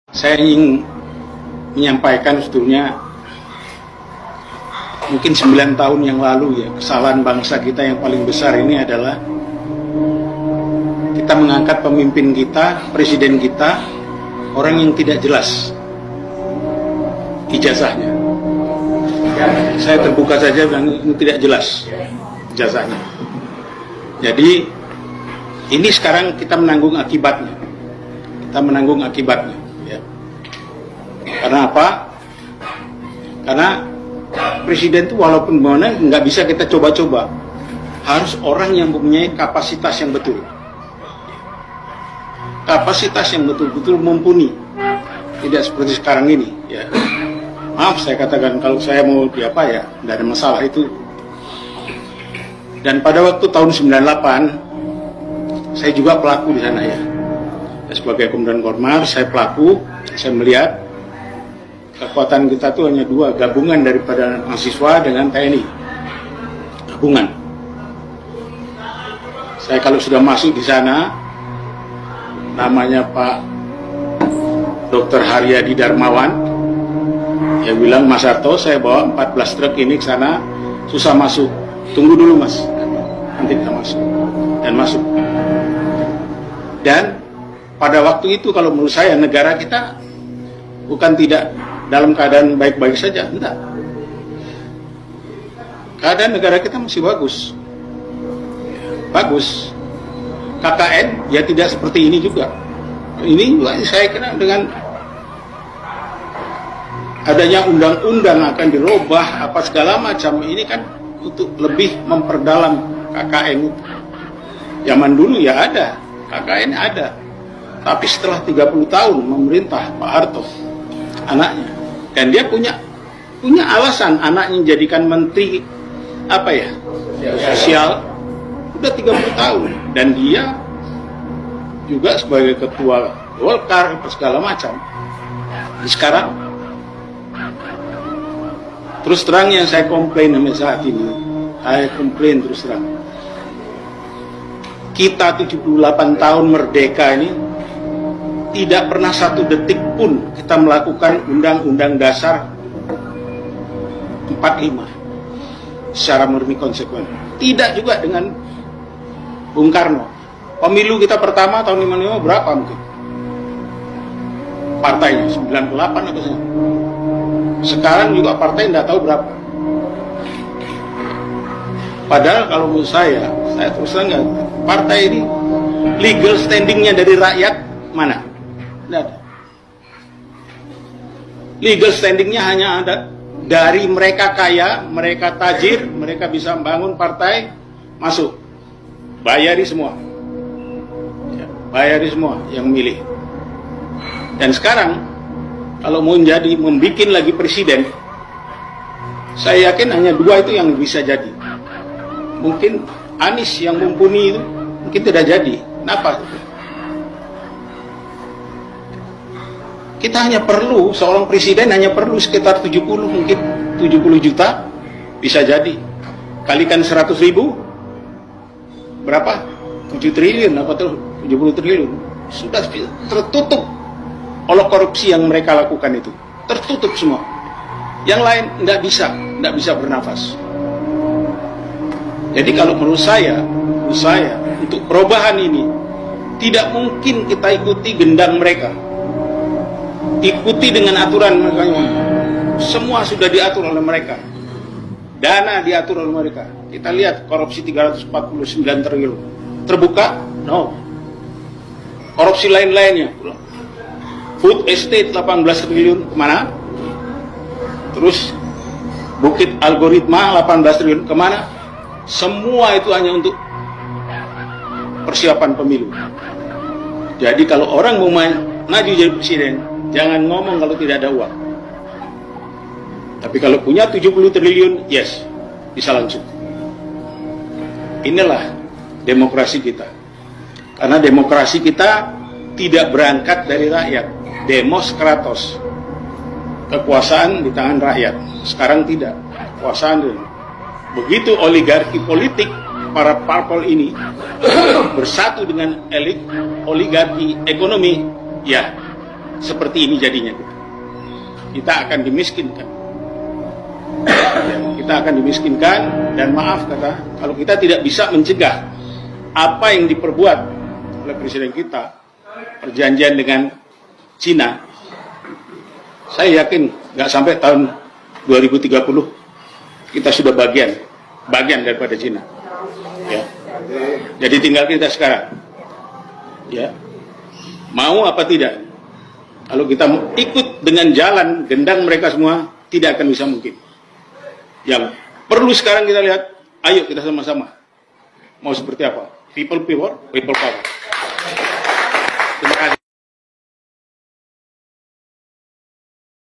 Saya ingin menyampaikan sebetulnya mungkin 9 tahun yang lalu ya, kesalahan bangsa kita yang paling besar ini adalah kita mengangkat pemimpin kita, presiden kita, orang yang tidak jelas ijazahnya. Saya terbuka saja bilang ini tidak jelas ijazahnya. Jadi ini sekarang kita menanggung akibatnya. Kita menanggung akibatnya. Ya. Karena apa? Karena presiden itu walaupun mana nggak bisa kita coba-coba, harus orang yang mempunyai kapasitas yang betul. Kapasitas yang betul-betul mumpuni. Tidak seperti sekarang ini. Ya. Maaf saya katakan kalau saya mau apa ya, tidak ada masalah itu. Dan pada waktu tahun 98, saya juga pelaku di sana ya. Sebagai Komandan Kormar, saya pelaku. Saya melihat kekuatan kita itu hanya dua, gabungan daripada mahasiswa dengan TNI. Gabungan. Saya kalau sudah masuk di sana, namanya Pak Dr. Haryadi Darmawan, dia bilang, Mas Harto, saya bawa 14 truk ini ke sana, susah masuk. Tunggu dulu mas, nanti kita masuk. Dan masuk. Dan pada waktu itu kalau menurut saya negara kita bukan tidak dalam keadaan baik-baik saja, enggak. Keadaan negara kita masih bagus. Bagus. KKN ya tidak seperti ini juga. Ini juga saya kira dengan adanya undang-undang akan dirubah apa segala macam, ini kan untuk lebih memperdalam KKN itu. Zaman dulu ya ada, KKN ada. Tapi setelah 30 tahun memerintah Pak Harto, anaknya, dan dia punya alasan anaknya jadikan menteri apa ya, sosial, udah 30 tahun, dan dia juga sebagai ketua Golkar segala macam. Sekarang terus terang yang saya komplain sampai saat ini, saya komplain terus terang, kita 78 tahun merdeka ini tidak pernah satu detik pun kita melakukan Undang-Undang Dasar 45 secara murni konsekuen. Tidak juga dengan Bung Karno. Pemilu kita pertama tahun 55 berapa mungkin? Partainya 98 atau semua. Sekarang juga partai tidak tahu berapa. Padahal kalau menurut saya terus terang, partai ini legal standingnya dari rakyat mana? Tidak ada. Legal standingnya hanya ada dari mereka kaya, mereka tajir, mereka bisa membangun partai, masuk, bayari semua, ya, bayari semua yang milih. Dan sekarang kalau mau membuat lagi presiden, saya yakin hanya dua itu yang bisa jadi. Mungkin Anies yang mumpuni itu mungkin tidak jadi. Kenapa? Kita hanya perlu, seorang presiden hanya perlu sekitar 70 mungkin 70 juta bisa jadi. Kalikan 100.000 berapa? 7 triliun apa tuh? 70 triliun. Sudah tertutup oleh korupsi yang mereka lakukan itu. Tertutup semua. Yang lain nggak bisa bernafas. Jadi kalau menurut saya untuk perubahan ini tidak mungkin kita ikuti gendang mereka. Ikuti dengan aturan mereka. Semua sudah diatur oleh mereka. Dana diatur oleh mereka. Kita lihat korupsi 349 triliun. Terbuka? No. Korupsi lain-lainnya. Food estate 18 triliun kemana? Terus Bukit Algoritma 18 triliun kemana? Semua itu hanya untuk persiapan pemilu. Jadi kalau orang mau maju jadi presiden, jangan ngomong kalau tidak ada uang. Tapi kalau punya 70 triliun, yes, bisa langsung. Inilah demokrasi kita. Karena demokrasi kita tidak berangkat dari rakyat. Demos kratos. Kekuasaan di tangan rakyat. Sekarang tidak. Kekuasaan begitu oligarki politik, para parpol ini bersatu dengan elit oligarki ekonomi, ya seperti ini jadinya kita akan dimiskinkan. Ya, kita akan dimiskinkan, dan maaf kata, kalau kita tidak bisa mencegah apa yang diperbuat oleh presiden kita, perjanjian dengan Cina, saya yakin nggak sampai tahun 2030 kita sudah bagian daripada Cina. Ya. Jadi tinggal kita sekarang, ya, mau apa tidak. Kalau kita ikut dengan jalan gendang mereka semua, tidak akan bisa mungkin. Yang perlu sekarang kita lihat, ayo kita sama-sama mau seperti apa? People power.